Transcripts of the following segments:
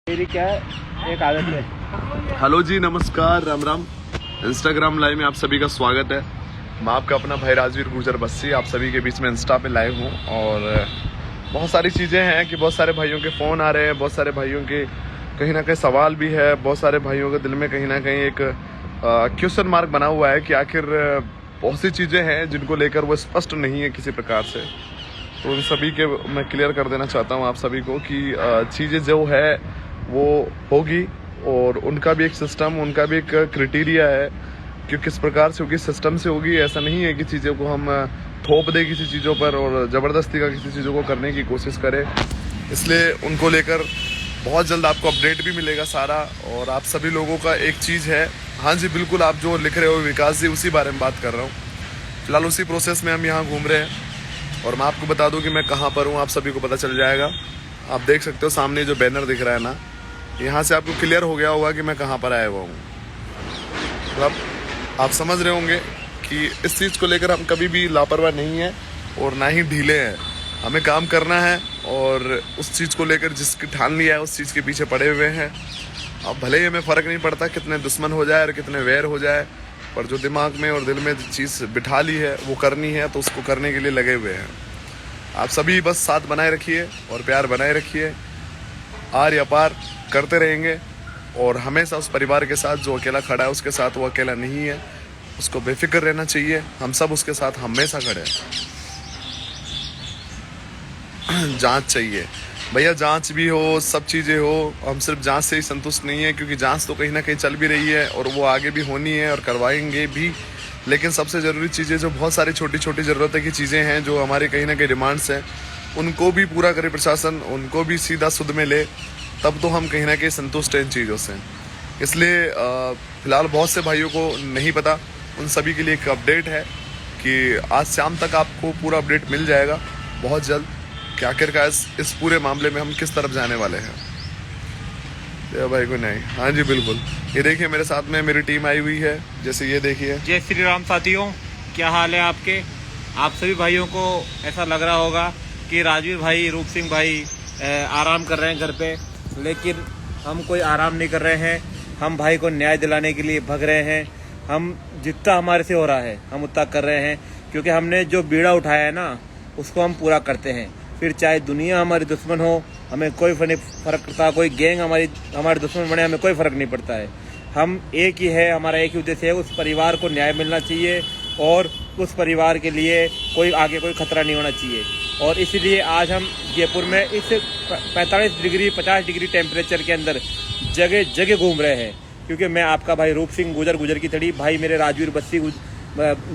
मेरी क्या है एक आदत है। हेलो जी, नमस्कार, राम राम। इंस्टाग्राम लाइव में आप सभी का स्वागत है। मैं आपका अपना भाई राजवीर गुर्जर बस्सी आप सभी के बीच में इंस्टा पे लाइव हूँ। और बहुत सारी चीज़ें हैं कि बहुत सारे भाइयों के फ़ोन आ रहे हैं, बहुत सारे भाइयों के कहीं ना कहीं सवाल भी है, बहुत सारे भाइयों के दिल में कहीं ना कहीं एक क्वेश्चन मार्क बना हुआ है कि आखिर बहुत सी चीज़ें हैं जिनको लेकर वो स्पष्ट नहीं है किसी प्रकार से। तो उन सभी के मैं क्लियर कर देना चाहता हूँ आप सभी को कि चीज़ें जो है वो होगी, और उनका भी एक सिस्टम, उनका भी एक क्राइटेरिया है कि किस प्रकार से होगी, सिस्टम से होगी। ऐसा नहीं है कि चीज़ों को हम थोप दें किसी चीज़ों पर और ज़बरदस्ती का किसी चीज़ों को करने की कोशिश करें। इसलिए उनको लेकर बहुत जल्द आपको अपडेट भी मिलेगा सारा। और आप सभी लोगों का एक चीज़ है, हाँ जी बिल्कुल, आप जो लिख रहे हो विकास जी, उसी बारे में बात कर रहा हूँ। फिलहाल उसी प्रोसेस में हम यहाँ घूम रहे हैं। और मैं आपको बता दूँ कि मैं कहाँ पर हूँ, आप सभी को पता चल जाएगा। आप देख सकते हो सामने जो बैनर दिख रहा है ना, यहाँ से आपको क्लियर हो गया होगा कि मैं कहाँ पर आया हुआ हूँ। तो आप समझ रहे होंगे कि इस चीज़ को लेकर हम कभी भी लापरवाह नहीं है और ना ही ढीले हैं। हमें काम करना है और उस चीज़ को लेकर जिसकी ठान लिया है उस चीज़ के पीछे पड़े हुए हैं। अब भले ही हमें फ़र्क नहीं पड़ता कितने दुश्मन हो जाए और कितने वैर हो जाए, पर जो दिमाग में और दिल में चीज़ बिठा ली है वो करनी है, तो उसको करने के लिए लगे हुए हैं। आप सभी बस साथ बनाए रखिए और प्यार बनाए रखिए। आर या पार करते रहेंगे और हमेशा उस परिवार के साथ जो अकेला खड़ा है उसके साथ वो अकेला नहीं है, उसको बेफिक्र रहना चाहिए। हम सब उसके साथ हमेशा खड़े हैं। जांच चाहिए भैया, जांच भी हो, सब चीज़ें हो। हम सिर्फ जांच से ही संतुष्ट नहीं है, क्योंकि जांच तो कहीं ना कहीं चल भी रही है और वो आगे भी होनी है और करवाएंगे भी। लेकिन सबसे ज़रूरी चीज़ें जो बहुत सारी छोटी छोटी ज़रूरतें की चीज़ें हैं, जो हमारे कहीं ना कहीं डिमांड्स हैं, उनको भी पूरा करे प्रशासन, उनको भी सीधा सुध में ले, तब तो हम कहीं ना कहीं संतुष्ट हैं इन चीज़ों से। इसलिए फ़िलहाल बहुत से भाइयों को नहीं पता, उन सभी के लिए एक अपडेट है कि आज शाम तक आपको पूरा अपडेट मिल जाएगा बहुत जल्द कि आखिरकार इस पूरे मामले में हम किस तरफ जाने वाले हैं। भाई को नहीं, हाँ जी बिल्कुल। ये देखिए मेरे साथ में मेरी टीम आई हुई है, जैसे ये देखिए। जय श्री राम साथियों, क्या हाल है आपके। आप सभी भाइयों को ऐसा लग रहा होगा कि राजवीर भाई, रूप सिंह भाई आराम कर रहे हैं घर पे, लेकिन हम कोई आराम नहीं कर रहे हैं। हम भाई को न्याय दिलाने के लिए भग रहे हैं। हम जितना हमारे से हो रहा है हम उतना कर रहे हैं, क्योंकि हमने जो बीड़ा उठाया है ना उसको हम पूरा करते हैं। फिर चाहे दुनिया हमारी दुश्मन हो, हमें कोई फर्क पड़ता, कोई गैंग हमारे दुश्मन बने, हमें कोई फर्क नहीं पड़ता है। हम एक ही है, हमारा एक ही उद्देश्य है, उस परिवार को न्याय मिलना चाहिए और उस परिवार के लिए कोई आगे कोई खतरा नहीं होना चाहिए। और इसीलिए आज हम जयपुर में इस 45 डिग्री 50 डिग्री टेम्परेचर के अंदर जगह जगह घूम रहे हैं, क्योंकि मैं आपका भाई रूप सिंह गुजर की तड़ी, भाई मेरे राजवीर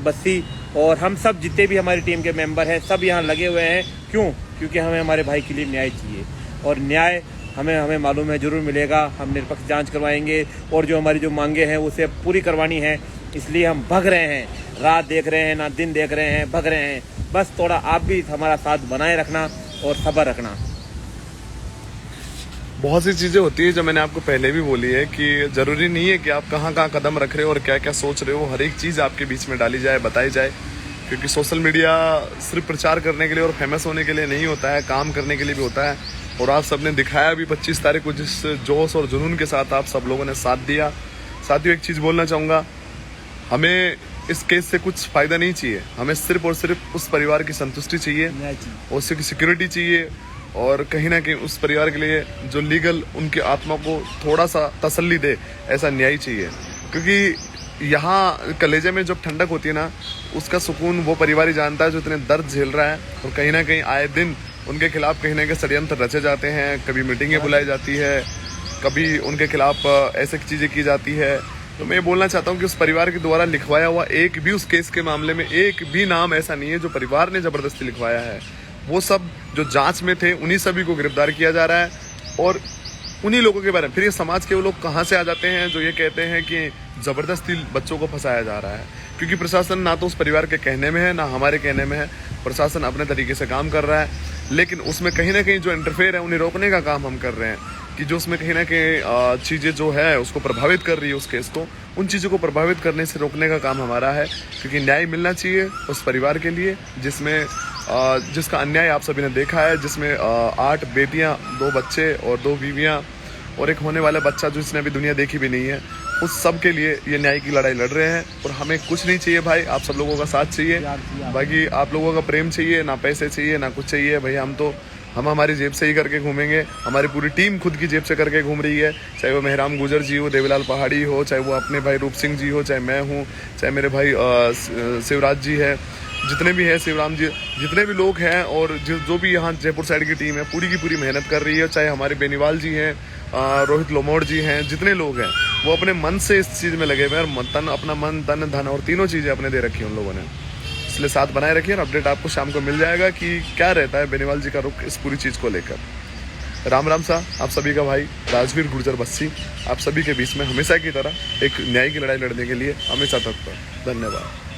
बस्सी और हम सब जितने भी हमारी टीम के मेंबर हैं सब यहाँ लगे हुए हैं। क्यों? क्योंकि हमें हमारे भाई के लिए न्याय चाहिए, और न्याय हमें मालूम है जरूर मिलेगा। हम निष्पक्ष जांच करवाएंगे और जो हमारी जो मांगे हैं उसे पूरी करवानी है। इसलिए हम भग रहे हैं, रात देख रहे हैं ना दिन देख रहे हैं, भग रहे हैं। बस थोड़ा आप भी हमारा साथ बनाए रखना और सब्र रखना। बहुत सी चीज़ें होती है जो मैंने आपको पहले भी बोली है कि ज़रूरी नहीं है कि आप कहाँ कहाँ कदम रख रहे हो और क्या क्या सोच रहे हो, हर एक चीज़ आपके बीच में डाली जाए, बताई जाए। क्योंकि सोशल मीडिया सिर्फ प्रचार करने के लिए और फेमस होने के लिए नहीं होता है, काम करने के लिए भी होता है। और आप सबने दिखाया भी 25 तारीख को जिस जोश और जुनून के साथ आप सब लोगों ने साथ दिया। साथियों, एक चीज़ बोलना चाहूँगा, हमें इस केस से कुछ फ़ायदा नहीं चाहिए, हमें सिर्फ और सिर्फ उस परिवार की संतुष्टि चाहिए, उसकी सिक्योरिटी चाहिए, और कहीं ना कहीं उस परिवार के लिए जो लीगल उनकी आत्मा को थोड़ा सा तसल्ली दे, ऐसा न्याय चाहिए। क्योंकि यहाँ कलेजे में जब ठंडक होती है ना, उसका सुकून वो परिवार ही जानता है जो इतने दर्द झेल रहा है। और कहीं ना कहीं आए दिन उनके खिलाफ कहीं ना कहीं षड्यंत्र रचे जाते हैं, कभी मीटिंगें बुलाई जाती है, कभी उनके खिलाफ ऐसी चीज़ें की जाती है। तो मैं ये बोलना चाहता हूँ कि उस परिवार के द्वारा लिखवाया हुआ एक भी, उस केस के मामले में एक भी नाम ऐसा नहीं है जो परिवार ने ज़बरदस्ती लिखवाया है। वो सब जो जांच में थे उन्हीं सभी को गिरफ्तार किया जा रहा है। और उन्हीं लोगों के बारे में फिर ये समाज के वो लोग कहाँ से आ जाते हैं जो ये कहते हैं कि ज़बरदस्ती बच्चों को फंसाया जा रहा है। क्योंकि प्रशासन ना तो उस परिवार के कहने में है ना हमारे कहने में है, प्रशासन अपने तरीके से काम कर रहा है। लेकिन उसमें कहीं ना कहीं जो इंटरफेयर है उन्हें रोकने का काम हम कर रहे हैं, कि जो उसमें कहीं ना कहीं चीज़ें जो है उसको प्रभावित कर रही है उस केस को, उन चीज़ों को प्रभावित करने से रोकने का काम हमारा है। क्योंकि न्याय मिलना चाहिए उस परिवार के लिए जिसका अन्याय आप सभी ने देखा है, जिसमें 8 बेटियां, 2 बच्चे और 2 बीवियां और एक होने वाला बच्चा जिसने अभी दुनिया देखी भी नहीं है, उस सब के लिए ये न्याय की लड़ाई लड़ रहे हैं। और हमें कुछ नहीं चाहिए भाई, आप सब लोगों का साथ चाहिए, बाकी आप लोगों का प्रेम चाहिए, ना पैसे चाहिए ना कुछ चाहिए भाई। हम हमारी जेब से ही करके घूमेंगे, हमारी पूरी टीम खुद की जेब से करके घूम रही है, चाहे वो मेहराम गुजर जी हो, देवीलाल पहाड़ी हो, चाहे वो अपने भाई रूप सिंह जी हो, चाहे मैं हूँ, चाहे मेरे भाई शिवराज जी है, जितने भी हैं शिवराम जी, जितने भी लोग हैं, और जो भी यहाँ जयपुर साइड की टीम है पूरी की पूरी मेहनत कर रही है। चाहे हमारे बेनीवाल जी हैं, रोहित लोमोड़ जी हैं, जितने लोग हैं वो अपने मन से इस चीज़ में लगे हुए हैं, और अपना मन तन धन और तीनों चीज़ें अपने दे रखी हैं उन लोगों ने। इसलिए साथ बनाए रखिए, और अपडेट आपको शाम को मिल जाएगा कि क्या रहता है बेनीवाल जी का रुख इस पूरी चीज़ को लेकर। राम राम सा आप सभी का भाई राजवीर गुर्जर बस्सी, आप सभी के बीच में हमेशा की तरह एक न्याय की लड़ाई लड़ने के लिए हमेशा तत्पर। धन्यवाद।